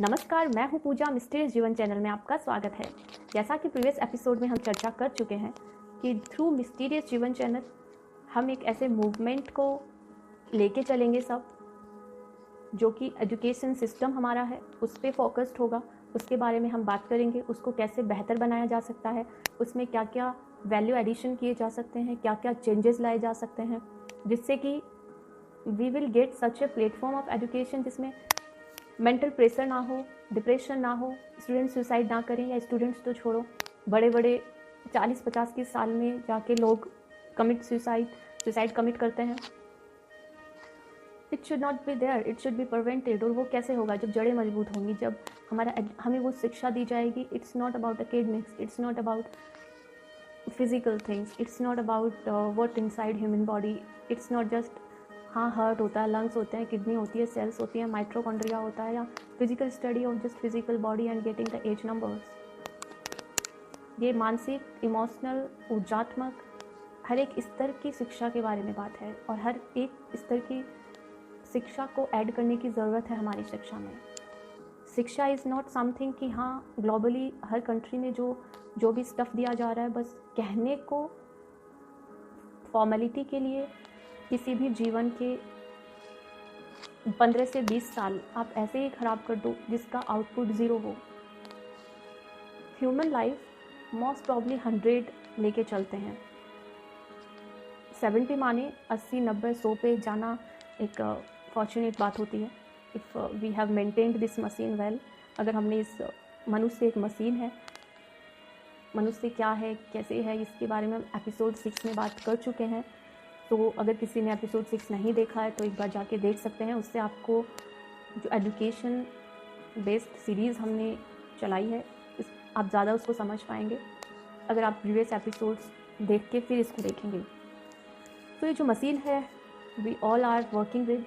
नमस्कार, मैं हूं पूजा। मिस्टीरियस जीवन चैनल में आपका स्वागत है। जैसा कि प्रीवियस एपिसोड में हम चर्चा कर चुके हैं कि थ्रू मिस्टीरियस जीवन चैनल हम एक ऐसे मूवमेंट को लेके चलेंगे सब, जो कि एजुकेशन सिस्टम हमारा है उस पर फोकस्ड होगा। उसके बारे में हम बात करेंगे, उसको कैसे बेहतर बनाया जा सकता है, उसमें क्या क्या वैल्यू एडिशन किए जा सकते हैं, क्या क्या चेंजेस लाए जा सकते हैं, जिससे कि we will get such a platform of education जिसमें मेंटल प्रेशर ना हो, डिप्रेशन ना हो, स्टूडेंट्स सुसाइड ना करें, या स्टूडेंट्स तो छोड़ो, बड़े बड़े 40-50 की साल में जाके लोग सुसाइड कमिट करते हैं। It should not be there, it should be prevented. और वो कैसे होगा? जब जड़ें मजबूत होंगी, जब हमें वो शिक्षा दी जाएगी। It's not about academics, it's not about physical things, it's not about what inside human body. It's not just हाँ हार्ट होता है, लंग्स होते हैं, किडनी होती है, सेल्स होती है, माइट्रोकॉन्ड्रिया होता है, या physical study of just physical body and getting the age numbers. ये मानसिक, इमोशनल, ऊर्जात्मक हर एक स्तर की शिक्षा के बारे में बात है, और हर एक स्तर की शिक्षा को ऐड करने की ज़रूरत है हमारी शिक्षा में। शिक्षा इज़ नॉट समथिंग कि हाँ ग्लोबली हर कंट्री में जो भी स्टफ़ दिया जा रहा है बस कहने को, फॉर्मेलिटी के लिए। किसी भी जीवन के 15 से 20 साल आप ऐसे ही ख़राब कर दो जिसका आउटपुट ज़ीरो हो। ह्यूमन लाइफ मोस्ट प्रॉब्ली 100 लेके चलते हैं, 70 माने 80, 90, 100 पे जाना एक फॉर्चुनेट बात होती है। If we have maintained this machine well, अगर हमने इस मनुष्य एक मशीन है, मनुष्य क्या है, कैसे है, इसके बारे में हम एपिसोड 6 में बात कर चुके हैं। तो अगर किसी ने एपिसोड 6 नहीं देखा है तो एक बार जाके देख सकते हैं। उससे आपको जो एजुकेशन बेस्ड सीरीज़ हमने चलाई है, आप ज़्यादा उसको समझ पाएंगे अगर आप प्रीवियस एपिसोड्स देख के फिर इसको देखेंगे। तो ये जो मशीन है we all are working with,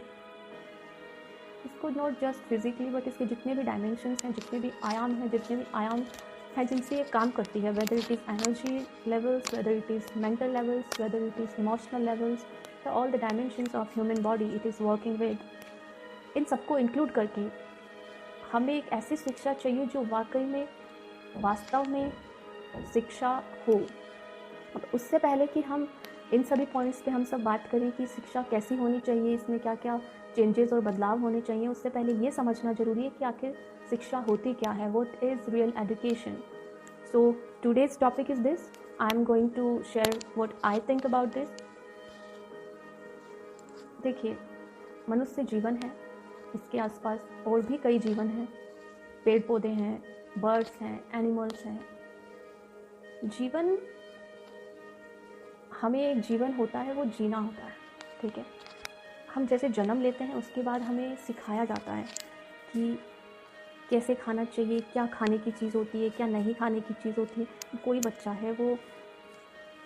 इसको नॉट जस्ट फिजिकली बट इसके जितने भी डायमेंशंस हैं, जितने भी आयाम हैं जिनसे ये काम करती है, whether it is energy levels, whether it is mental levels, whether it is emotional levels, तो all the dimensions of human body it is working with. इन सबको इंक्लूड करके हमें एक ऐसी शिक्षा चाहिए जो वाकई में वास्तव में शिक्षा हो। अब उससे पहले कि हम इन सभी पॉइंट्स पे हम सब बात करें कि शिक्षा कैसी होनी चाहिए, इसमें क्या क्या चेंजेस और बदलाव होने चाहिए, उससे पहले ये समझना ज़रूरी है कि आखिर शिक्षा होती क्या है, what is real education. So today's topic is this. I am going to share what I think about this. देखिए, मनुष्य जीवन है, इसके आसपास और भी कई जीवन हैं, पेड़ पौधे हैं, बर्ड्स हैं, एनिमल्स हैं। जीवन, हमें एक जीवन होता है, वो जीना होता है, ठीक है। हम जैसे जन्म लेते हैं उसके बाद हमें सिखाया जाता है कि कैसे खाना चाहिए, क्या खाने की चीज़ होती है, क्या नहीं खाने की चीज़ होती है। कोई बच्चा है वो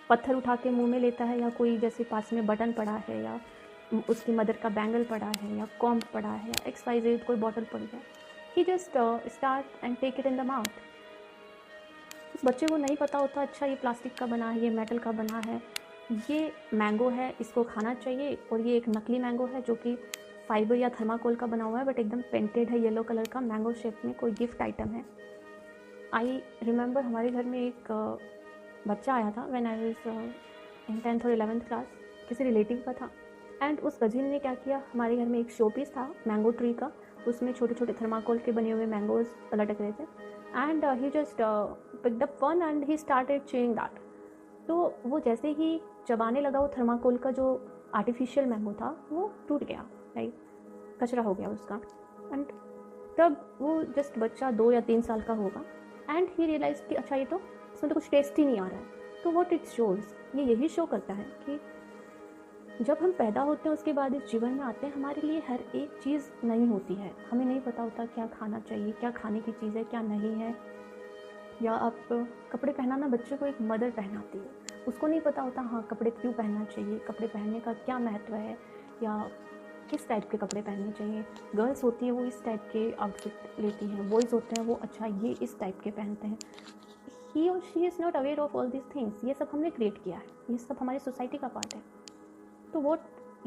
पत्थर उठा के मुंह में लेता है, या कोई जैसे पास में बटन पड़ा है, या उसकी मदर का बैंगल पड़ा है, या कॉम्ब पड़ा है, या XYZ कोई बॉटल पड़ी है, he just start and take it in the mouth. उस बच्चे को नहीं पता होता अच्छा ये प्लास्टिक का बना है, ये मेटल का बना है, ये मैंगो है, इसको खाना चाहिए, और ये एक नकली मैंगो है जो कि फाइबर या थर्माकोल का बना हुआ है बट एकदम पेंटेड है, येलो कलर का मैंगो शेप में, कोई गिफ्ट आइटम है। आई रिमेंबर हमारे घर में एक बच्चा आया था when I was in 10th और 11th क्लास, किसी रिलेटिव का था। एंड उस कजिन ने क्या किया, हमारे घर में एक शो पीस था मैंगो ट्री का, उसमें छोटे छोटे थर्माकोल के बने हुए मैंगोज लटक रहे थे, and he just picked up one and he started chewing that. तो वो जैसे ही चबाने लगा, वो थर्माकोल का जो आर्टिफिशियल मैंगो था वो टूट गया, राइट, कचरा हो गया उसका। एंड तब वो जस्ट बच्चा 2 या 3 साल का होगा, एंड ही रियलाइज कि अच्छा ये तो इसमें तो कुछ टेस्ट ही नहीं आ रहा है। तो व्हाट इट शोज़, ये यही शो करता है कि जब हम पैदा होते हैं उसके बाद इस जीवन में आते हैं, हमारे लिए हर एक चीज़ नई होती है, हमें नहीं पता होता क्या खाना चाहिए, क्या खाने की चीज़ है, क्या नहीं है। या आप कपड़े पहनाना बच्चे को एक मदर पहनाती है, उसको नहीं पता होता हाँ कपड़े क्यों पहनना चाहिए, कपड़े पहनने का क्या महत्व है, या किस टाइप के कपड़े पहनने चाहिए। गर्ल्स होती है वो इस टाइप के आउटफिट लेती हैं, बॉयज़ होते हैं वो अच्छा ये इस टाइप के पहनते हैं। ही और she is not aware of all this things. ये सब हमने क्रिएट किया है, ये सब हमारी सोसाइटी का पार्ट है। तो वो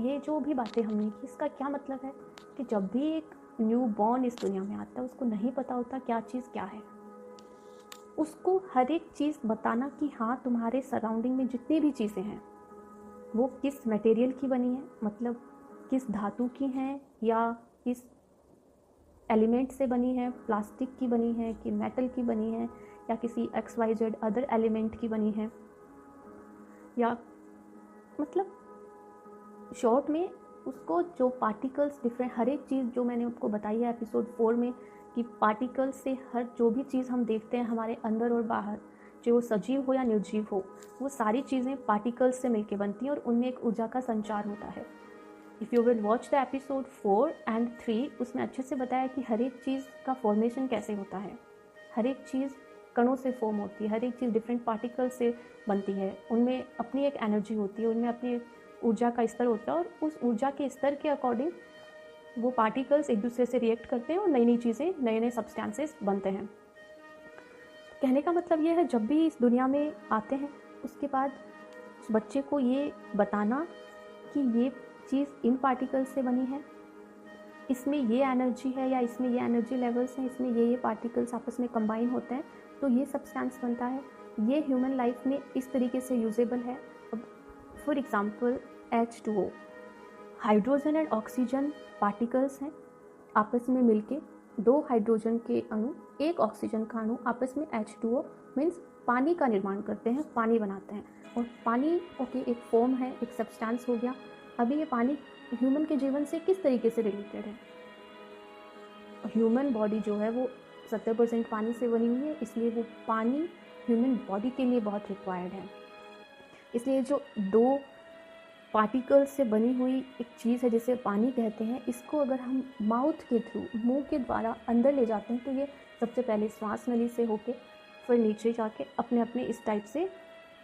ये जो भी बातें हमने की, इसका क्या मतलब है कि जब भी एक न्यू बॉर्न इस दुनिया में आता है उसको नहीं पता होता क्या चीज़ क्या है। उसको हर एक चीज़ बताना कि हाँ तुम्हारे सराउंडिंग में जितनी भी चीज़ें हैं वो किस मटेरियल की बनी है, मतलब किस धातु की हैं या किस एलिमेंट से बनी है, प्लास्टिक की बनी है कि मेटल की बनी है या किसी XYZ अदर एलिमेंट की बनी है, या मतलब शॉर्ट में उसको जो पार्टिकल्स डिफरेंट हर एक चीज़ जो मैंने आपको बताई है एपिसोड 4 में कि पार्टिकल्स से हर जो भी चीज़ हम देखते हैं हमारे अंदर और बाहर, चाहे वो सजीव हो या निर्जीव हो, वो सारी चीज़ें पार्टिकल्स से मिलकर बनती हैं और उनमें एक ऊर्जा का संचार होता है। If you will watch the episode 4 and 3 उसमें अच्छे से बताया कि हर एक चीज़ का फॉर्मेशन कैसे होता है। हर एक चीज़ कणों से फॉर्म होती है, हर एक चीज़ डिफरेंट पार्टिकल्स से बनती है, उनमें अपनी एक एनर्जी होती है, उनमें अपनी ऊर्जा का स्तर होता है और उस ऊर्जा के स्तर के अकॉर्डिंग वो पार्टिकल्स एक दूसरे से रिएक्ट करते हैं और नई नई चीज़ें, नए नए सब्सटेंसेस बनते हैं। कहने का मतलब ये है जब भी इस दुनिया में आते हैं उसके बाद उस बच्चे को ये बताना कि ये चीज़ इन पार्टिकल्स से बनी है, इसमें ये एनर्जी है या इसमें ये एनर्जी लेवल्स हैं, इसमें ये पार्टिकल्स आपस में कंबाइन होते हैं तो ये सब्सटेंस बनता है, ये ह्यूमन लाइफ में इस तरीके से यूजेबल है। अब for example H2O, hydrogen and oxygen particles हैं, आपस में मिलके दो हाइड्रोजन के अणु एक ऑक्सीजन का अणु आपस में H2O मीन्स पानी का निर्माण करते हैं, पानी बनाते हैं। और पानी एक फॉर्म है, एक सब्सटेंस हो गया। अभी ये पानी ह्यूमन के जीवन से किस तरीके से रिलेटेड है? ह्यूमन बॉडी जो है वो 70% पानी से बनी हुई है, इसलिए वो पानी ह्यूमन बॉडी के लिए बहुत रिक्वायर्ड है। इसलिए जो दो पार्टिकल्स से बनी हुई एक चीज़ है जिसे पानी कहते हैं, इसको अगर हम माउथ के थ्रू, मुंह के द्वारा अंदर ले जाते हैं तो ये सबसे पहले श्वास नली से होके फिर नीचे जाके अपने अपने इस टाइप से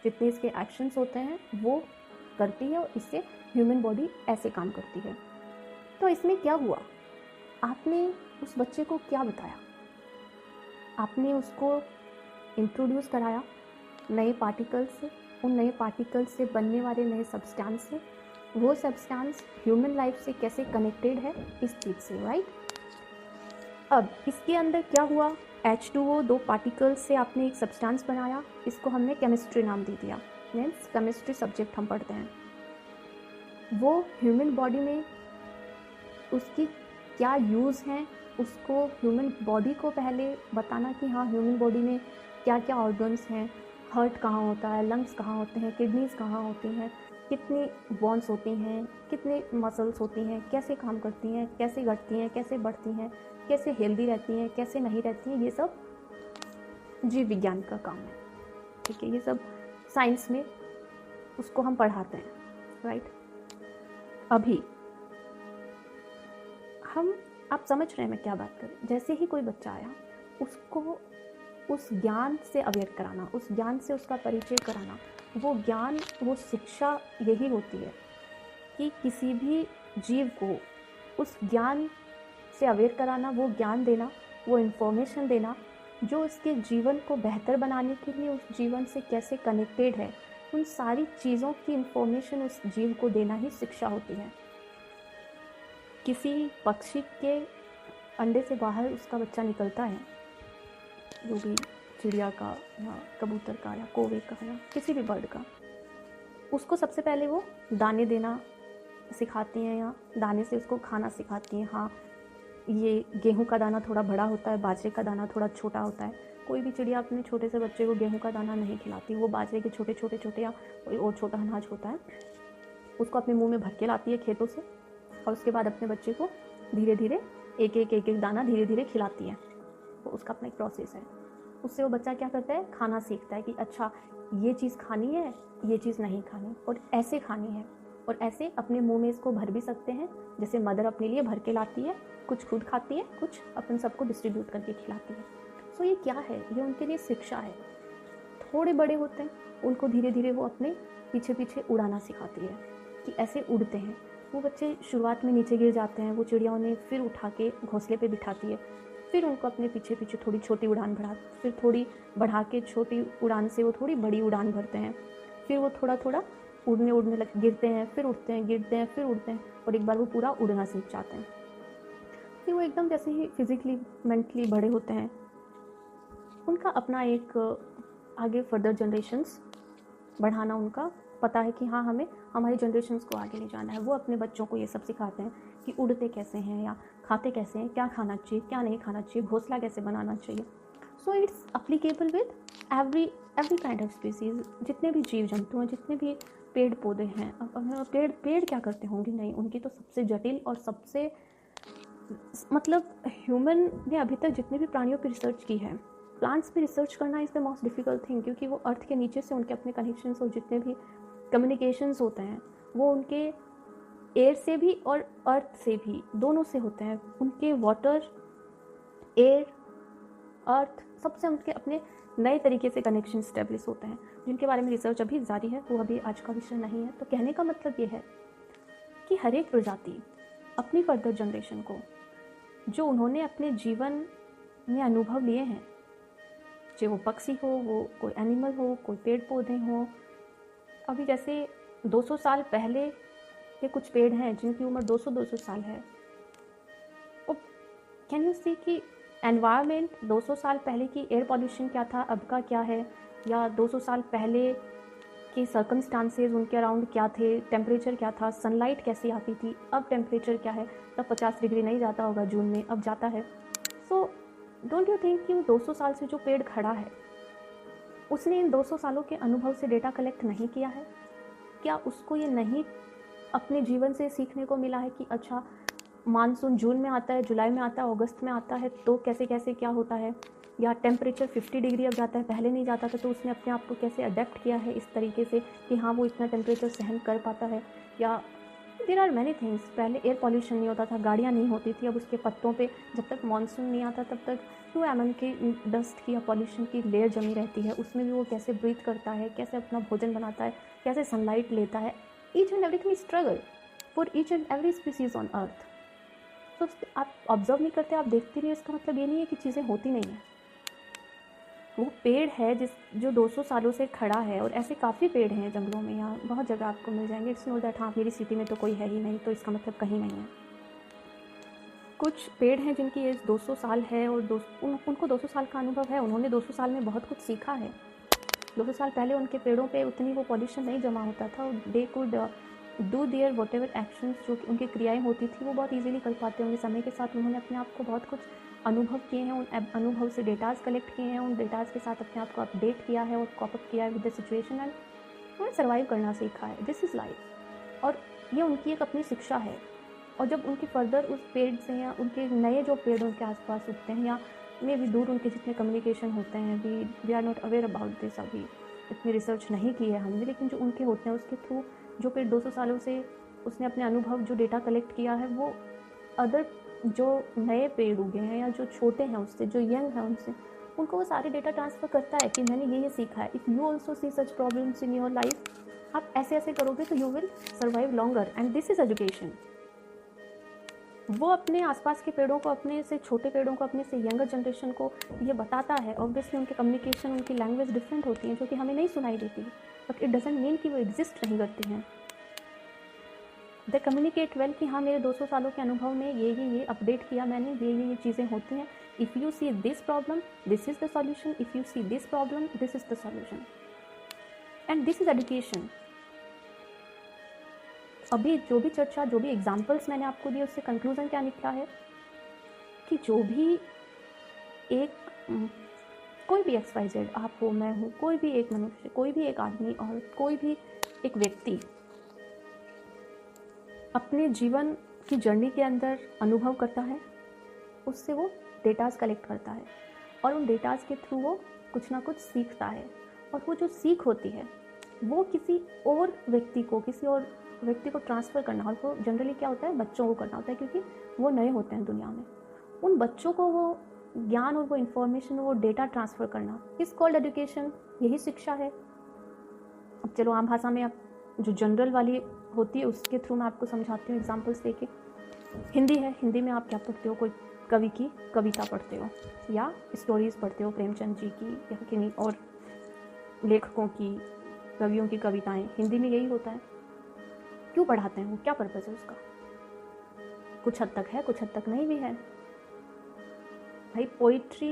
जितने इसके एक्शंस होते हैं वो करती है और इससे ह्यूमन बॉडी ऐसे काम करती है। तो इसमें क्या हुआ? आपने उस बच्चे को क्या बताया? आपने उसको इंट्रोड्यूस कराया नए पार्टिकल्स से, उन नए पार्टिकल्स से बनने वाले नए सब्सटेंस से, वो सब्सटेंस ह्यूमन लाइफ से कैसे कनेक्टेड है इस चीज़ से, राइट? अब इसके अंदर क्या हुआ? H2O दो पार्टिकल्स से आपने एक सब्सटेंस बनाया, इसको हमने केमिस्ट्री नाम दे दिया, मीन्स केमिस्ट्री सब्जेक्ट हम पढ़ते हैं। वो ह्यूमन बॉडी में उसकी क्या यूज़ हैं, उसको ह्यूमन बॉडी को पहले बताना कि हाँ ह्यूमन बॉडी में क्या क्या ऑर्गन्स हैं, हार्ट कहाँ होता है, लंग्स कहाँ होते हैं, किडनीज़ कहाँ होती हैं, कितनी बोन्स होती हैं, कितने मसल्स होती हैं, कैसे काम करती हैं, कैसे घटती हैं, कैसे बढ़ती हैं, कैसे हेल्दी रहती हैं, कैसे नहीं रहती हैं, ये सब जीव विज्ञान का काम है। ठीक है, ये सब साइंस में उसको हम पढ़ाते हैं, राइट? अभी आप समझ रहे हैं मैं क्या बात कर रही हूँ? जैसे ही कोई बच्चा आया उसको उस ज्ञान से अवेयर कराना, उस ज्ञान से उसका परिचय कराना, वो ज्ञान, वो शिक्षा यही होती है कि किसी भी जीव को उस ज्ञान से अवेयर कराना, वो ज्ञान देना, वो इन्फॉर्मेशन देना जो उसके जीवन को बेहतर बनाने के लिए उस जीवन से कैसे कनेक्टेड है, उन सारी चीज़ों की इन्फॉर्मेशन उस जीव को देना ही शिक्षा होती है। किसी पक्षी के अंडे से बाहर उसका बच्चा निकलता है, जो भी चिड़िया का या कबूतर का या कौवे का या किसी भी बर्ड का, उसको सबसे पहले वो दाने देना सिखाती हैं या दाने से उसको खाना सिखाती हैं। हाँ, ये गेहूं का दाना थोड़ा बड़ा होता है, बाजरे का दाना थोड़ा छोटा होता है। कोई भी चिड़िया अपने छोटे से बच्चे को गेहूं का दाना नहीं खिलाती, वो बाजरे के छोटे छोटे या कोई और छोटा अनाज होता है उसको अपने मुंह में भर के लाती है खेतों से, और उसके बाद अपने बच्चे को धीरे धीरे एक एक दाना धीरे धीरे खिलाती है। तो उसका अपना एक प्रोसेस है। उससे वो बच्चा क्या करता है, खाना सीखता है कि अच्छा ये चीज़ खानी है, ये चीज़ नहीं खानी, और ऐसे खानी है, और ऐसे अपने मुंह में इसको भर भी सकते हैं। जैसे मदर अपने लिए भर के लाती है, कुछ खुद खाती है, कुछ अपन सबको डिस्ट्रीब्यूट करके खिलाती है। सो ये क्या है? ये उनके लिए शिक्षा है। थोड़े बड़े होते हैं, उनको धीरे धीरे वो अपने पीछे पीछे उड़ाना सिखाती है कि ऐसे उड़ते हैं। वो बच्चे शुरुआत में नीचे गिर जाते हैं, वो चिड़िया उन्हें फिर उठा के घोंसले पे बिठाती है, फिर उनको अपने पीछे पीछे थोड़ी छोटी उड़ान बढ़ा, फिर थोड़ी बढ़ा के छोटी उड़ान से वो थोड़ी बड़ी उड़ान भरते हैं, फिर वो थोड़ा थोड़ा उड़ने लग गिरते हैं, फिर उठते हैं, गिरते हैं, फिर उड़ते हैं, और एक बार वो पूरा उड़ना सीख जाते हैं। फिर वो एकदम जैसे ही फिज़िकली मेंटली बड़े होते हैं, उनका अपना एक आगे फर्दर जनरेशन्स बढ़ाना उनका पता है कि हाँ हमें हमारी जनरेशन्स को आगे ले जाना है। वो अपने बच्चों को ये सब सिखाते हैं कि उड़ते कैसे हैं या खाते कैसे हैं, क्या खाना चाहिए क्या नहीं खाना चाहिए, घोंसला कैसे बनाना चाहिए। So it's applicable with every kind of species. जितने भी जीव जंतु हैं, जितने भी पेड़ पौधे हैं, अब पेड़ क्या करते होंगे, नहीं उनकी तो सबसे जटिल और सबसे मतलब ह्यूमन ने अभी तक जितने भी प्राणियों पर रिसर्च की है, प्लांट्स पे रिसर्च करना is the most difficult thing, क्योंकि वो अर्थ के नीचे से उनके अपने कनेक्शंस और जितने भी कम्युनिकेशंस होते हैं वो उनके एयर से भी और अर्थ से भी, दोनों से होते हैं। उनके वाटर, एयर, अर्थ सबसे उनके अपने नए तरीके से कनेक्शन स्टेब्लिश होते हैं, जिनके बारे में रिसर्च अभी जारी है, वो अभी आज का विषय नहीं है। तो कहने का मतलब ये है कि हर एक प्रजाति अपनी फर्दर जनरेशन को जो उन्होंने अपने जीवन में अनुभव लिए हैं, चाहे वो पक्षी हो, वो कोई एनिमल हो, कोई पेड़ पौधे हों। अभी जैसे 200 साल पहले के कुछ पेड़ हैं जिनकी उम्र 200 साल है। और कैन यू सी कि एनवायरनमेंट 200 साल पहले की एयर पॉल्यूशन क्या था, अब का क्या है, या 200 साल पहले के सर्कमस्टांसेस उनके अराउंड क्या थे, टेम्परेचर क्या था, सनलाइट कैसी आती थी, अब टेम्परेचर क्या है। तब 50 डिग्री नहीं जाता होगा जून में, अब जाता है। सो डोंट यू थिंक कि वो 200 साल से जो पेड़ खड़ा है उसने इन 200 सालों के अनुभव से डेटा कलेक्ट नहीं किया है? क्या उसको ये नहीं अपने जीवन से सीखने को मिला है कि अच्छा मानसून जून में आता है, जुलाई में आता है, अगस्त में आता है, तो कैसे कैसे क्या होता है, या टेम्परेचर 50 डिग्री अब जाता है, पहले नहीं जाता था, तो उसने अपने आप को कैसे अडेप्ट किया है इस तरीके से कि हाँ वो इतना टेम्परेचर सहन कर पाता है। या देयर आर मैनी थिंग्स। पहले एयर पॉल्यूशन नहीं होता था, गाड़ियाँ नहीं होती थी, अब उसके पत्तों पे जब तक मानसून नहीं आता तब तक 2 mm की डस्ट की या पॉल्यूशन की लेयर जमी रहती है, उसमें भी वो कैसे ब्रीथ करता है, कैसे अपना भोजन बनाता है, कैसे सनलाइट लेता है। Each and everything is struggle for each and every species on earth. तो आप ऑब्जर्व नहीं करते, आप देखते नहीं, इसका मतलब ये नहीं है कि चीज़ें होती नहीं हैं। वो पेड़ है जो 200 सालों से खड़ा है, और ऐसे काफ़ी पेड़ हैं जंगलों में, यहाँ बहुत जगह आपको मिल जाएंगे। इट्स नॉट दैट हाँ मेरी सिटी में तो कोई है ही नहीं, तो इसका मतलब कहीं नहीं है। कुछ पेड़ हैं जिनकी एज 200 साल है और उनको 200 साल का अनुभव है, उन्होंने 200 साल में बहुत कुछ सीखा है। 200 साल पहले उनके पेड़ों पे उतनी वो पॉल्यूशन नहीं जमा होता था, they could do their what ever actions, जो उनकी क्रियाएं होती थी वो बहुत ईजिली कर पाते होंगे। समय के साथ उन्होंने अपने आप को बहुत कुछ अनुभव किए हैं, उन अनुभव से डेटाज कलेक्ट किए हैं, उन डेटाज के साथ अपने आप को अपडेट किया है और कॉपअप किया है विद द सिचुएशन, एंड उन्होंने सर्वाइव करना सीखा है। दिस इज़ लाइफ, और ये उनकी एक अपनी शिक्षा है। और जब उनके फर्दर उस पेड़ से या उनके नए जो पेड़ उनके आसपास उगते हैं, या मे भी दूर उनके जितने कम्युनिकेशन होते हैं, we are not aware about this, अभी इतनी रिसर्च नहीं की है हमने, लेकिन जो उनके होते हैं उसके थ्रू जो पेड़ 200 सालों से उसने अपने अनुभव जो डेटा कलेक्ट किया है, वो अदर जो नए पेड़ उगे हैं या जो छोटे हैं उससे, जो यंग हैं उनसे, उनको वो सारे डेटा ट्रांसफ़र करता है कि मैंने ये सीखा है। If you also see such problems in your life, आप ऐसे ऐसे करोगे तो you will survive longer, and this is education. वो अपने आसपास के पेड़ों को, अपने से छोटे पेड़ों को, अपने से यंगर जनरेशन को ये बताता है। ऑब्वियसली उनके कम्युनिकेशन, उनकी लैंग्वेज डिफरेंट होती हैं जो कि हमें नहीं सुनाई देती, बट इट डजंट मीन कि वो एग्जिस्ट नहीं करती हैं। दे कम्युनिकेट वेल कि हाँ मेरे 200 सालों के अनुभव में ये अपडेट किया मैंने, ये चीज़ें होती हैं। If you see this problem, this is the solution, if you see this problem, this is the solution, and this is education. अभी जो भी चर्चा, जो भी एग्जाम्पल्स मैंने आपको दिए, उससे कंक्लूज़न क्या निकला है कि जो भी एक कोई भी XYZ, आप हो, मैं हूँ, कोई भी एक मनुष्य, कोई भी एक आदमी और कोई भी एक व्यक्ति अपने जीवन की जर्नी के अंदर अनुभव करता है, उससे वो डेटाज कलेक्ट करता है, और उन डेटाज के थ्रू वो कुछ ना कुछ सीखता है। और वो जो सीख होती है वो किसी और व्यक्ति को ट्रांसफ़र करना, और वो जनरली क्या होता है, बच्चों को करना होता है, क्योंकि वो नए होते हैं दुनिया में। उन बच्चों को वो ज्ञान और वो इन्फॉर्मेशन, वो डेटा ट्रांसफ़र करना इज़ कॉल्ड एजुकेशन, यही शिक्षा है। अब चलो आम भाषा में, अब जो जनरल वाली होती है उसके थ्रू मैं आपको समझाती हूँ एग्जाम्पल्स देके। हिंदी है, हिंदी में आप क्या पढ़ते हो, कोई कवि की कविता पढ़ते हो या स्टोरीज़ पढ़ते हो, प्रेमचंद जी की या किन्हीं और लेखकों की, कवियों की कविताएं, हिंदी में यही होता है। क्यों पढ़ाते हैं वो, क्या पर्पज़ है उसका? कुछ हद तक है, कुछ हद तक नहीं भी है। भाई पोइट्री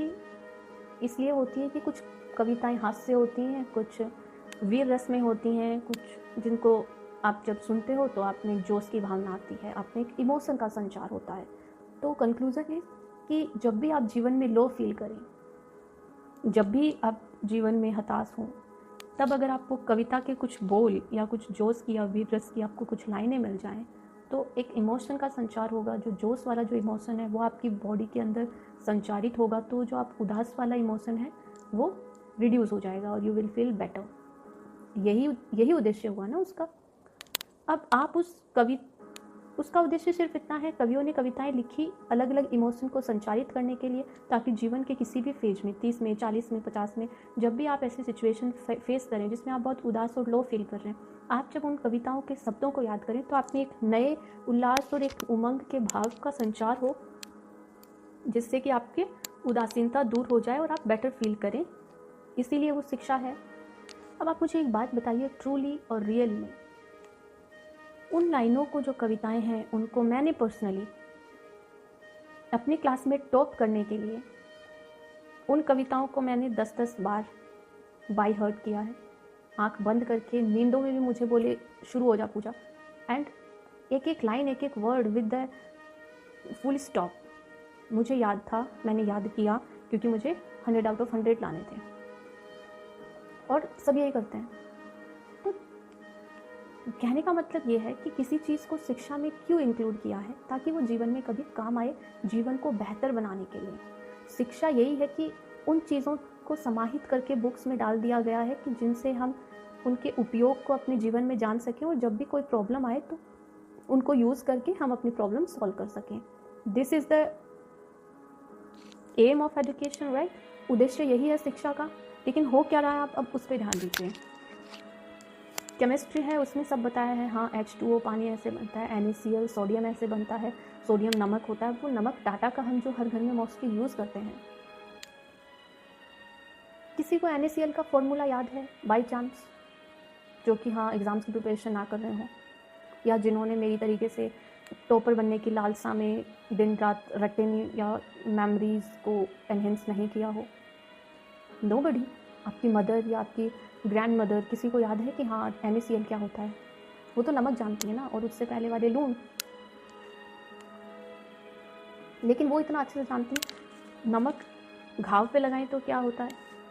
इसलिए होती है कि कुछ कविताएं हास्य होती हैं, कुछ वीर रस में होती हैं, कुछ जिनको आप जब सुनते हो तो आप में एक जोश की भावना आती है, आप में एक इमोशन का संचार होता है। तो कंक्लूज़न है कि जब भी आप जीवन में लो फील करें, जब भी आप जीवन में हताश हों, तब अगर आपको कविता के कुछ बोल या कुछ जोश की या वीर रस की आपको कुछ लाइनें मिल जाएं, तो एक इमोशन का संचार होगा। जो जोश वाला जो इमोशन है वो आपकी बॉडी के अंदर संचारित होगा, तो जो आप उदास वाला इमोशन है वो रिड्यूस हो जाएगा और यू विल फील बेटर। यही उद्देश्य हुआ ना उसका। अब आप उसका उद्देश्य सिर्फ इतना है, कवियों ने कविताएं लिखी अलग अलग इमोशन को संचारित करने के लिए, ताकि जीवन के किसी भी फेज में, 30 में, 40 में, 50 में, जब भी आप ऐसी सिचुएशन फेस करें जिसमें आप बहुत उदास और लो फील कर रहे हैं, आप जब उन कविताओं के शब्दों को याद करें तो आप में एक नए उल्लास और एक उमंग के भाव का संचार हो, जिससे कि आपकी उदासीनता दूर हो जाए और आप बेटर फील करें। इसीलिए वो शिक्षा है। अब आप मुझे एक बात बताइए, ट्रूली और रियल में उन लाइनों को, जो कविताएं हैं, उनको मैंने पर्सनली अपनी क्लास में टॉप करने के लिए उन कविताओं को मैंने 10-10 बार बाय हार्ट किया है। आंख बंद करके नींदों में भी मुझे बोले शुरू हो जा पूजा, एंड एक एक लाइन, एक एक word with the full stop मुझे याद था, मैंने याद किया, क्योंकि मुझे 100 आउट ऑफ 100 लाने थे। और सब यही करते हैं। तो कहने का मतलब ये है कि किसी चीज़ को शिक्षा में क्यों इंक्लूड किया है, ताकि वो जीवन में कभी काम आए, जीवन को बेहतर बनाने के लिए। शिक्षा यही है कि उन चीज़ों को समाहित करके बुक्स में डाल दिया गया है कि जिनसे हम उनके उपयोग को अपने जीवन में जान सकें, और जब भी कोई प्रॉब्लम आए तो उनको यूज़ करके हम अपनी प्रॉब्लम सॉल्व कर सकें। This is the aim of education, right. उद्देश्य यही है शिक्षा का। लेकिन हो क्या रहा है, आप अब उस पर ध्यान दीजिए। केमिस्ट्री है, उसमें सब बताया है, हाँ H2O पानी ऐसे बनता है, NaCl सोडियम ऐसे बनता है, सोडियम नमक होता है। वो नमक टाटा का हम जो हर घर में मोस्टली यूज़ करते हैं। किसी को NaCl का फॉर्मूला याद है बाई चांस, जो कि हाँ एग्ज़ाम्स की प्रिपरेशन ना कर रहे हो, या जिन्होंने मेरी तरीके से टॉपर बनने की लालसा में दिन रात रटे नहीं या मेमोरीज़ को एनहेंस नहीं किया हो? नोबडी। आपकी मदर या आपकी ग्रैंड मदर, किसी को याद है कि हाँ NaCl क्या होता है? वो तो नमक जानती है ना, और उससे पहले वाले लूण। लेकिन वो इतना अच्छे से जानती है, नमक घाव पे लगाएं तो क्या होता है,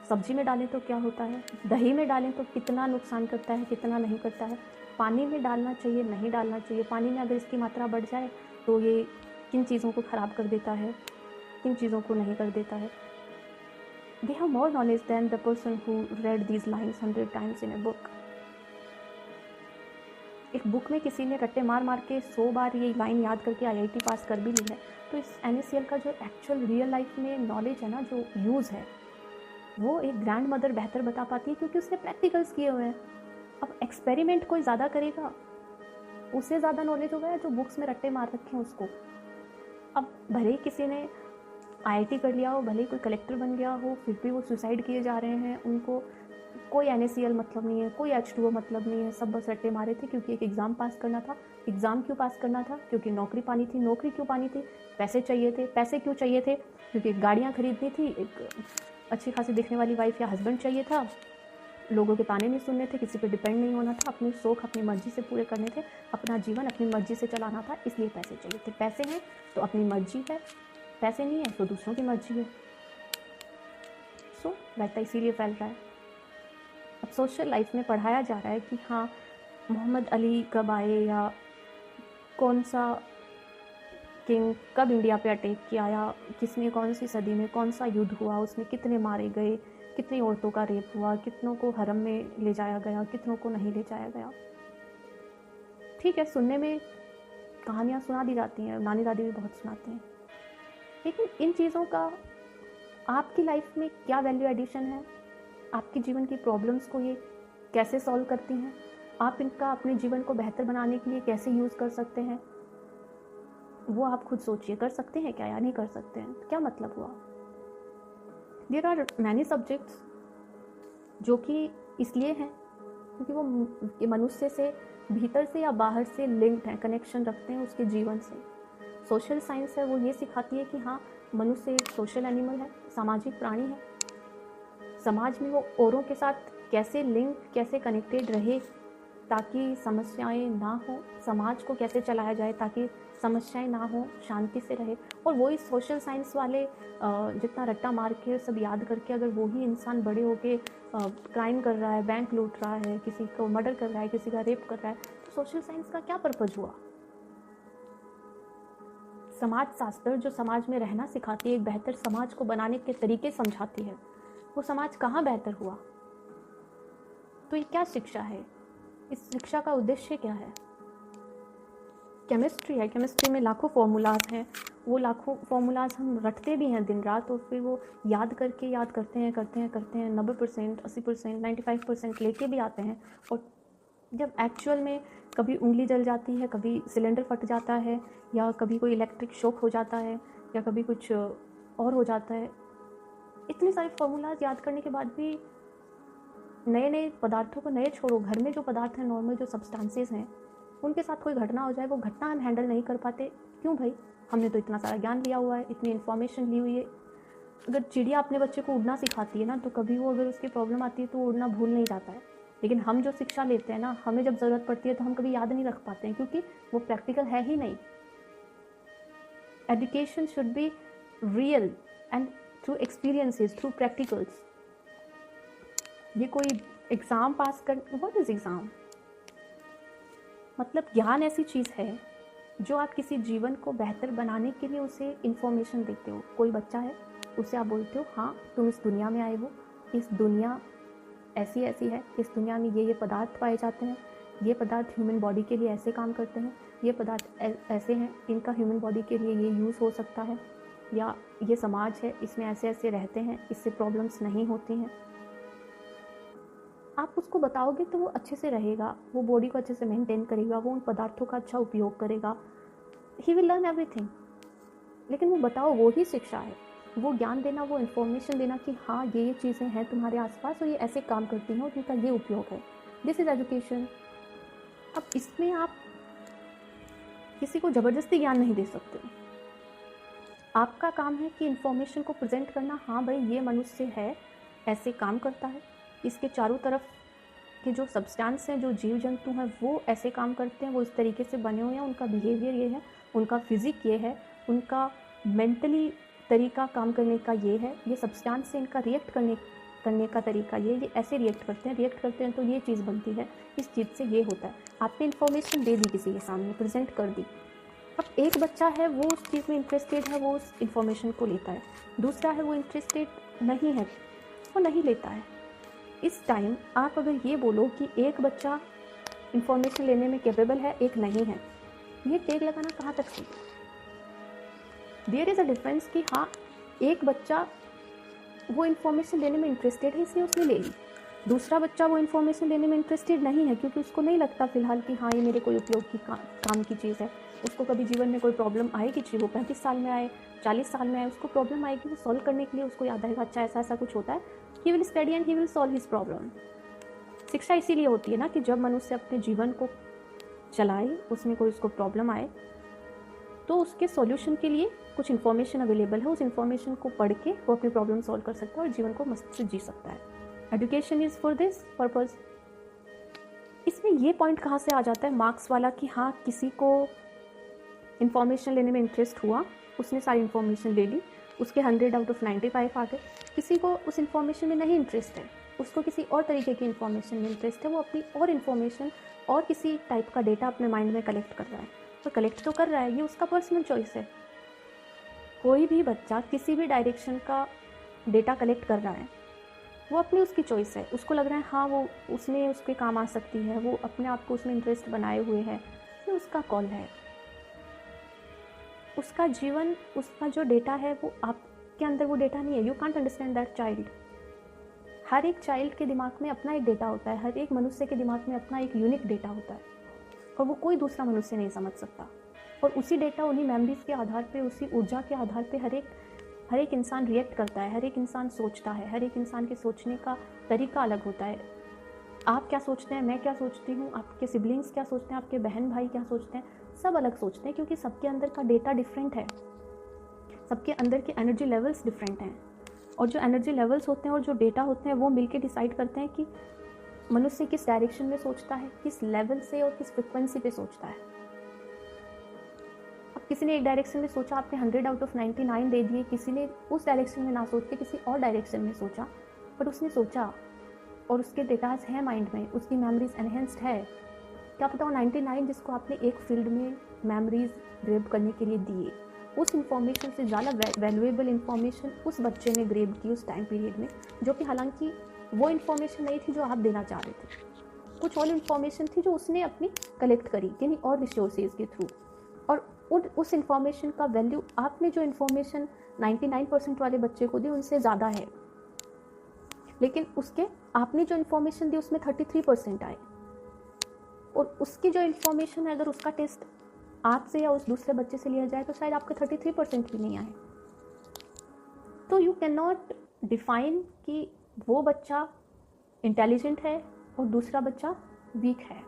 सब्जी में डालें तो क्या होता है, दही में डालें तो कितना नुकसान करता है, कितना नहीं करता है, पानी में डालना चाहिए, नहीं डालना चाहिए, पानी में अगर इसकी मात्रा बढ़ जाए तो ये किन चीज़ों को ख़राब कर देता है, किन चीज़ों को नहीं कर देता है। They have more knowledge than the person who read these lines 100 times in a book. एक बुक में किसी ने रट्टे मार मार के 100 बार ये लाइन याद करके IIT पास कर भी ली है, तो इस NaCl का जो एक्चुअल रियल लाइफ में नॉलेज है ना, जो यूज़ है, वो एक ग्रैंड मदर बेहतर बता पाती है, क्योंकि उसने प्रैक्टिकल्स किए हुए हैं। अब एक्सपेरिमेंट कोई ज़्यादा करेगा, उससे ज़्यादा नॉलेज होगा या जो बुक्स में रट्टे मार रखे हैं उसको। अब भले ही किसी ने IIT कर लिया हो, भले ही कोई कलेक्टर बन गया हो, फिर भी वो सुसाइड किए जा रहे हैं, उनको कोई NaCl मतलब नहीं है, कोई H2O मतलब नहीं है, सब बस रट्टे मारे थे क्योंकि एक एग्ज़ाम पास करना था। एग्ज़ाम क्यों पास करना था? क्योंकि नौकरी पानी थी। नौकरी क्यों पानी थी? पैसे चाहिए थे। पैसे क्यों चाहिए थे? क्योंकि गाड़ियाँ खरीदनी थी, एक अच्छी खासी दिखने वाली वाइफ या हस्बैंड चाहिए था, लोगों के ताने नहीं सुनने थे, किसी पे डिपेंड नहीं होना था, अपने शौक अपनी मर्जी से पूरे करने थे, अपना जीवन अपनी मर्जी से चलाना था, इसलिए पैसे चाहिए थे। पैसे हैं तो अपनी मर्जी है, पैसे नहीं है तो दूसरों की मर्जी है। सो रायता इसीलिए फैल रहा है। अब सोशल लाइफ में पढ़ाया जा रहा है कि हाँ मोहम्मद अली कब आए, या कौन सा किंग कब इंडिया पे अटैक किया, या किसने कौन सी सदी में कौन सा युद्ध हुआ, उसमें कितने मारे गए, कितनी औरतों का रेप हुआ, कितनों को हरम में ले जाया गया, कितनों को नहीं ले जाया गया। ठीक है, सुनने में कहानियाँ सुना दी जाती हैं, नानी दादी भी बहुत सुनाते हैं, लेकिन इन चीज़ों का आपकी लाइफ में क्या वैल्यू एडिशन है? आपके जीवन की प्रॉब्लम्स को ये कैसे सॉल्व करती हैं? आप इनका अपने जीवन को बेहतर बनाने के लिए कैसे यूज़ कर सकते हैं? वो आप खुद सोचिए। कर सकते हैं क्या या नहीं कर सकते हैं? क्या मतलब हुआ? देयर आर मैनी सब्जेक्ट्स जो कि इसलिए हैं क्योंकि वो मनुष्य से भीतर से या बाहर से लिंक्ड हैं, कनेक्शन रखते हैं उसके जीवन से। सोशल साइंस है, वो ये सिखाती है कि हाँ मनुष्य एक सोशल एनिमल है, सामाजिक प्राणी है। समाज में वो औरों के साथ कैसे लिंक, कैसे कनेक्टेड रहे ताकि समस्याएं ना हो, समाज को कैसे चलाया जाए ताकि समस्याएं ना हो, शांति से रहे। और वही सोशल साइंस वाले जितना रट्टा मार के सब याद करके अगर वही इंसान बड़े होके क्राइम कर रहा है, बैंक लूट रहा है, किसी को मर्डर कर रहा है, किसी का रेप कर रहा है, तो सोशल साइंस का क्या पर्पज हुआ? समाज शास्त्र जो समाज में रहना सिखाती है, एक बेहतर समाज को बनाने के तरीके समझाती है, वो समाज कहाँ बेहतर हुआ? तो ये क्या शिक्षा है? इस शिक्षा का उद्देश्य क्या है? केमिस्ट्री है, केमिस्ट्री में लाखों फॉर्मूलाज हैं, वो लाखों फॉर्मूलाज हम रटते भी हैं दिन रात और फिर वो याद करते हैं 90%, 80%, 95% लेके भी आते हैं। और जब एक्चुअल में कभी उंगली जल जाती है, कभी सिलेंडर फट जाता है, या कभी कोई इलेक्ट्रिक शॉक हो जाता है, या कभी कुछ और हो जाता है, इतने सारे फॉर्मूलाज याद करने के बाद भी नए नए पदार्थों को, नए छोड़ो, घर में जो पदार्थ हैं, नॉर्मल जो सब्सटेंसेस हैं, उनके साथ कोई घटना हो जाए, वो घटना हम हैंडल नहीं कर पाते। क्यों भाई? हमने तो इतना सारा ज्ञान लिया हुआ है, इतनी इन्फॉर्मेशन ली हुई है। अगर चिड़िया अपने बच्चे को उड़ना सिखाती है ना, तो कभी वो अगर उसकी प्रॉब्लम आती है तो वो उड़ना भूल नहीं जाता है। लेकिन हम जो शिक्षा लेते हैं ना, हमें जब ज़रूरत पड़ती है तो हम कभी याद नहीं रख पाते हैं, क्योंकि वो प्रैक्टिकल है ही नहीं। Education should be real and through experiences, through practicals. ये कोई एग्ज़ाम पास कर, व्हाट इज़ एग्ज़ाम? मतलब ज्ञान ऐसी चीज़ है जो आप किसी जीवन को बेहतर बनाने के लिए उसे इन्फॉर्मेशन देते हो। कोई बच्चा है, उसे आप बोलते हो हाँ तुम इस दुनिया में आए हो, इस दुनिया ऐसी ऐसी है, इस दुनिया में ये पदार्थ पाए जाते हैं, ये पदार्थ ह्यूमन बॉडी के लिए ऐसे काम करते हैं, ये पदार्थ ऐसे हैं, इनका ह्यूमन बॉडी के लिए ये यूज़ हो सकता है, या ये समाज है, इसमें ऐसे ऐसे रहते हैं, इससे प्रॉब्लम्स नहीं होती हैं। आप उसको बताओगे तो वो अच्छे से रहेगा, वो बॉडी को अच्छे से मेंटेन करेगा, वो उन पदार्थों का अच्छा उपयोग करेगा, ही विल लर्न एवरीथिंग। लेकिन वो बताओ, वो ही शिक्षा है, वो ज्ञान देना, वो इन्फॉर्मेशन देना कि हाँ ये चीज़ें हैं तुम्हारे आसपास और ये ऐसे काम करती हैं और इनका ये उपयोग है। This is education. अब इसमें आप किसी को ज़बरदस्ती ज्ञान नहीं दे सकते। आपका काम है कि इन्फॉर्मेशन को प्रेजेंट करना, हाँ भाई ये मनुष्य है, ऐसे काम करता है, इसके चारों तरफ के जो सब्सटेंस हैं, जो जीव जंतु हैं, वो ऐसे काम करते हैं, वो इस तरीके से बने हुए हैं, उनका बिहेवियर ये है, उनका फिजिक ये है, उनका मेंटली तरीका काम करने का ये है, ये सब्सटेंस से इनका रिएक्ट करने का तरीका ये ऐसे रिएक्ट करते हैं तो ये चीज़ बनती है, इस चीज़ से ये होता है। आपने इन्फॉर्मेशन दे दी, किसी के सामने प्रेजेंट कर दी। अब एक बच्चा है, वो उस चीज़ में इंटरेस्टेड है, वो उस इन्फॉर्मेशन को लेता है। दूसरा है, वो इंटरेस्टेड नहीं है, वो नहीं लेता है। इस टाइम आप अगर ये बोलो कि एक बच्चा इन्फॉर्मेशन लेने में कैपेबल है, एक नहीं है, ये टेग लगाना कहाँ तक सही? देयर इज़ अ डिफरेंस कि हाँ एक बच्चा वो इन्फॉर्मेशन लेने में इंटरेस्टेड है, इसलिए उसने ले ली। दूसरा बच्चा वो इन्फॉर्मेशन लेने में इंटरेस्टेड नहीं है, क्योंकि उसको नहीं लगता फ़िलहाल कि हाँ ये मेरे कोई उपयोग की काम की चीज़ है। उसको कभी जीवन में कोई प्रॉब्लम आएगी, चाहे वो 35 साल में आए, 40 साल में आए, उसको प्रॉब्लम आएगी, वो सॉल्व करने के लिए उसको याद आएगा अच्छा ऐसा ऐसा कुछ होता है, he will study and he will solve his problem. शिक्षा इसीलिए होती है ना कि जब मनुष्य अपने जीवन को चलाए, उसमें कोई उसको प्रॉब्लम आए, तो उसके सॉल्यूशन के लिए कुछ इन्फॉर्मेशन अवेलेबल है, उस इन्फॉर्मेशन को पढ़ के वो अपनी प्रॉब्लम सॉल्व कर सकता है और जीवन को मस्त से जी सकता है। Education is for this purpose. इसमें ये पॉइंट कहाँ से आ जाता है मार्क्स वाला कि हाँ किसी को इन्फॉर्मेशन लेने में इंटरेस्ट हुआ, उसने सारी इन्फॉर्मेशन ले ली, उसके 100 आउट ऑफ 95 आ गए। किसी को उस इन्फॉर्मेशन में नहीं इंटरेस्ट है, उसको किसी और तरीके की इन्फॉर्मेशन में इंटरेस्ट है, वो अपनी और इन्फॉर्मेशन और किसी टाइप का डेटा अपने माइंड में कलेक्ट कर रहा है। तो कलेक्ट तो कर रहा है, ये उसका पर्सनल चॉइस है। कोई भी बच्चा किसी भी डायरेक्शन का डेटा कलेक्ट कर रहा है, वो अपनी उसकी चॉइस है, उसको लग रहा है हाँ वो उसमें उसके काम आ सकती है, वो अपने आप को उसमें इंटरेस्ट बनाए हुए है, ये उसका कॉल है। उसका जीवन, उसका जो डेटा है वो आपके अंदर वो डेटा नहीं है। You can't understand that child. हर एक चाइल्ड के दिमाग में अपना एक डेटा होता है, हर एक मनुष्य के दिमाग में अपना एक यूनिक डेटा होता है और वो कोई दूसरा मनुष्य नहीं समझ सकता। और उसी डेटा, उन्हीं मेमोरीज के आधार पे, उसी ऊर्जा के आधार पे हर एक इंसान रिएक्ट करता है, हर एक इंसान सोचता है, हर एक इंसान के सोचने का तरीका अलग होता है। आप क्या सोचते हैं, मैं क्या सोचती हूँ, आपके सिबलिंग्स क्या सोचते हैं, आपके बहन भाई क्या सोचते हैं, सब अलग सोचते हैं, क्योंकि सबके अंदर का डेटा डिफरेंट है। सबके अंदर के एनर्जी लेवल्स डिफरेंट हैं, और जो एनर्जी लेवल्स होते हैं और जो डेटा होते हैं वो मिलके डिसाइड करते हैं कि मनुष्य किस डायरेक्शन में सोचता है, किस लेवल से और किस फ्रिक्वेंसी पे सोचता है। अब किसी ने एक डायरेक्शन में सोचा, आपने 100 आउट ऑफ 99 दे दिए, किसी ने उस डायरेक्शन में ना सोच के किसी और डायरेक्शन में सोचा, बट उसने सोचा और उसके डेटाज हैं माइंड में, उसकी मेमोरीज एनहेंस्ड है। क्या पता वो 99 जिसको आपने एक फील्ड में मेमोरीज ग्रेब करने के लिए दिए, उस इंफॉर्मेशन से ज़्यादा वैल्यूएबल इंफॉर्मेशन उस बच्चे ने ग्रेब की उस टाइम पीरियड में, जो कि हालांकि वो इन्फॉर्मेशन नहीं थी जो आप देना चाह रहे थे, कुछ और इन्फॉर्मेशन थी जो उसने अपनी कलेक्ट करी किन्हीं और रिसोर्सेज के थ्रू, और उस इन्फॉर्मेशन का वैल्यू आपने जो इन्फॉर्मेशन 99% वाले बच्चे को दी उनसे ज़्यादा है, लेकिन उसके आपने जो इन्फॉर्मेशन दी उसमें 33% आए, और उसकी जो इन्फॉर्मेशन है अगर उसका टेस्ट आपसे या उस दूसरे बच्चे से लिया जाए तो शायद आपके 33% भी नहीं आए। तो यू कैन नॉट डिफाइन कि वो बच्चा इंटेलिजेंट है और दूसरा बच्चा वीक है।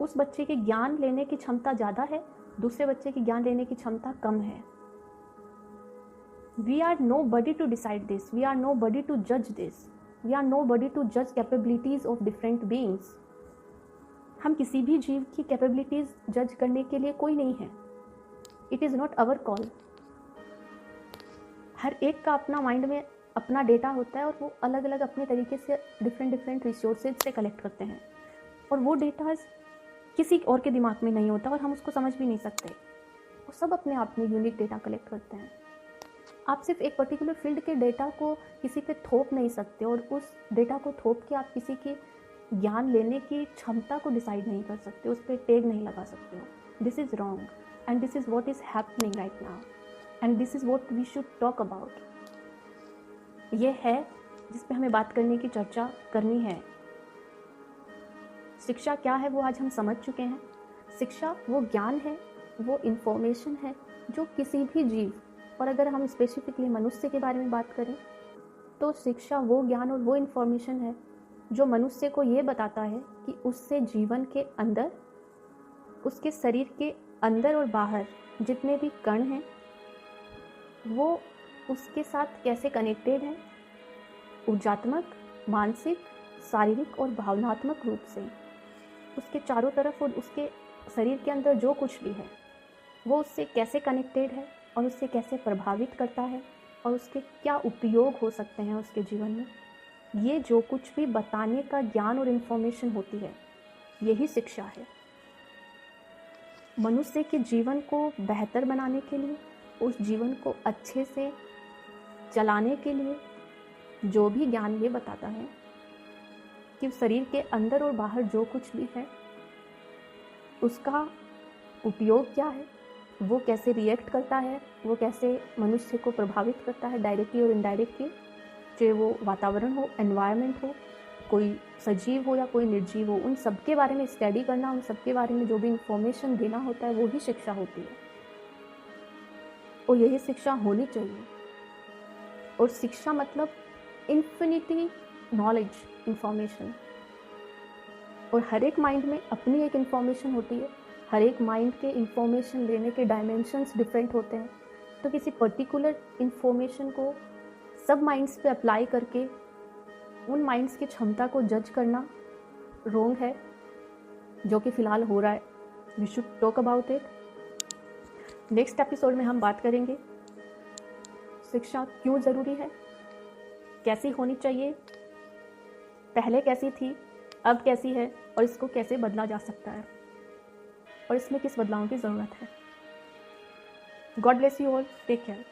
उस बच्चे के ज्ञान लेने की क्षमता ज़्यादा है, दूसरे बच्चे की ज्ञान लेने की क्षमता कम है। We are no buddy to decide this, we are no buddy to जज this, we are no buddy to जज कैपेबिलिटीज ऑफ डिफरेंट बीइंग्स। हम किसी भी जीव की कैपेबिलिटीज जज करने के लिए कोई नहीं है। It is not our call. हर एक का अपना माइंड में अपना डेटा होता है और वो अलग अलग अपने तरीके से डिफरेंट रिसोर्सेज से कलेक्ट करते हैं, और वो डेटा किसी और के दिमाग में नहीं होता और हम उसको समझ भी नहीं सकते। वो सब अपने आप में यूनिक डेटा कलेक्ट करते हैं। आप सिर्फ एक पर्टिकुलर फील्ड के डेटा को किसी पे थोप नहीं सकते, और उस डेटा को थोप के आप किसी की ज्ञान लेने की क्षमता को डिसाइड नहीं कर सकते, उस पर टैग नहीं लगा सकते हो। This is wrong and this is what is happening right now and this is what we should talk about. ये है जिस पे हमें बात करने की, चर्चा करनी है। शिक्षा क्या है वो आज हम समझ चुके हैं। शिक्षा वो ज्ञान है, वो इन्फॉर्मेशन है जो किसी भी जीव, और अगर हम स्पेसिफिकली मनुष्य के बारे में बात करें तो शिक्षा वो ज्ञान और वो इन्फॉर्मेशन है जो मनुष्य को ये बताता है कि उससे जीवन के अंदर, उसके शरीर के अंदर और बाहर जितने भी कण हैं वो उसके साथ कैसे कनेक्टेड हैं, ऊर्जात्मक, मानसिक, शारीरिक और भावनात्मक रूप से। उसके चारों तरफ और उसके शरीर के अंदर जो कुछ भी है वो उससे कैसे कनेक्टेड है और उससे कैसे प्रभावित करता है और उसके क्या उपयोग हो सकते हैं उसके जीवन में। ये जो कुछ भी बताने का ज्ञान और इन्फॉर्मेशन होती है, यही शिक्षा है। मनुष्य के जीवन को बेहतर बनाने के लिए, उस जीवन को अच्छे से चलाने के लिए जो भी ज्ञान ये बताता है कि शरीर के अंदर और बाहर जो कुछ भी है उसका उपयोग क्या है, वो कैसे रिएक्ट करता है, वो कैसे मनुष्य को प्रभावित करता है डायरेक्टली और इनडायरेक्टली, चाहे वो वातावरण हो, एनवायरनमेंट हो, कोई सजीव हो या कोई निर्जीव हो, उन सब के बारे में स्टडी करना, उन सब के बारे में जो भी इंफॉर्मेशन देना होता है वो ही शिक्षा होती है, और यही शिक्षा होनी चाहिए। और शिक्षा मतलब इन्फिनिटी नॉलेज, इंफॉर्मेशन, और हर एक माइंड में अपनी एक इंफॉर्मेशन होती है। हर एक माइंड के इंफॉर्मेशन लेने के डायमेंशंस डिफरेंट होते हैं, तो किसी पर्टिकुलर इंफॉर्मेशन को सब माइंड्स पे अप्लाई करके उन माइंड्स की क्षमता को जज करना रॉन्ग है, जो कि फ़िलहाल हो रहा है। We should talk about it. Next episode में हम बात करेंगे शिक्षा क्यों ज़रूरी है, कैसी होनी चाहिए, पहले कैसी थी, अब कैसी है, और इसको कैसे बदला जा सकता है, और इसमें किस बदलाव की ज़रूरत है। God bless you all, take care.